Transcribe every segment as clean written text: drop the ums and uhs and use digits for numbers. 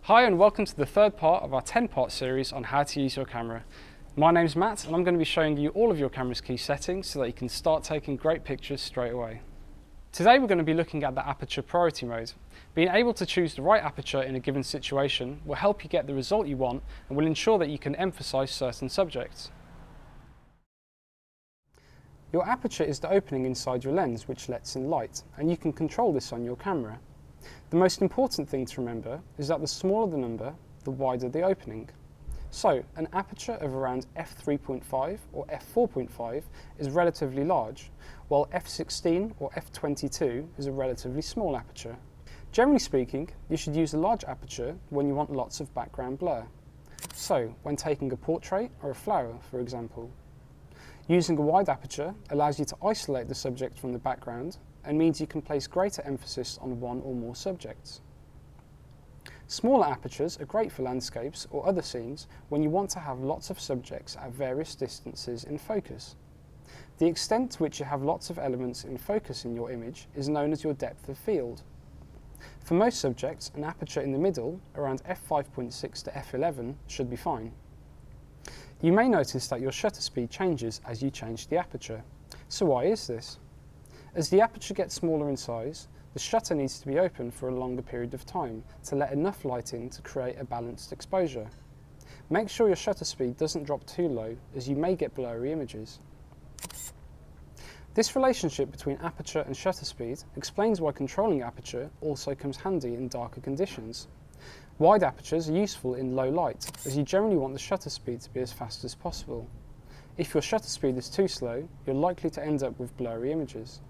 Hi and welcome to the third part of our 10-part series on how to use your camera. My name's Matt and I'm going to be showing you all of your camera's key settings so that you can start taking great pictures straight away. Today we're going to be looking at the aperture priority mode. Being able to choose the right aperture in a given situation will help you get the result you want and will ensure that you can emphasize certain subjects. Your aperture is the opening inside your lens which lets in light, and you can control this on your camera. The most important thing to remember is that the smaller the number, the wider the opening. So, an aperture of around f3.5 or f4.5 is relatively large, while f16 or f22 is a relatively small aperture. Generally speaking, you should use a large aperture when you want lots of background blur. So, when taking a portrait or a flower, for example. Using a wide aperture allows you to isolate the subject from the background and means you can place greater emphasis on one or more subjects. Smaller apertures are great for landscapes or other scenes when you want to have lots of subjects at various distances in focus. The extent to which you have lots of elements in focus in your image is known as your depth of field. For most subjects, an aperture in the middle, around f5.6 to f11, should be fine. You may notice that your shutter speed changes as you change the aperture. So why is this? As the aperture gets smaller in size, the shutter needs to be open for a longer period of time to let enough light in to create a balanced exposure. Make sure your shutter speed doesn't drop too low, as you may get blurry images. This relationship between aperture and shutter speed explains why controlling aperture also comes handy in darker conditions. Wide apertures are useful in low light, as you generally want the shutter speed to be as fast as possible. If your shutter speed is too slow, you're likely to end up with blurry images.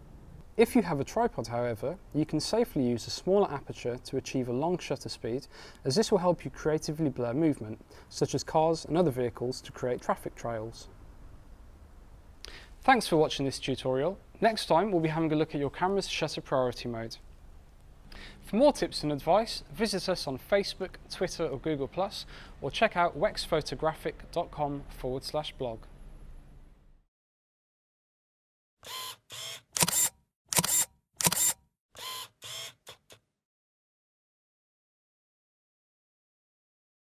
If you have a tripod, however, you can safely use a smaller aperture to achieve a long shutter speed, as this will help you creatively blur movement, such as cars and other vehicles, to create traffic trails. Thanks for watching this tutorial. Next time we'll be having a look at your camera's shutter priority mode. For more tips and advice, visit us on Facebook, Twitter or Google+, or check out wexphotographic.com/blog.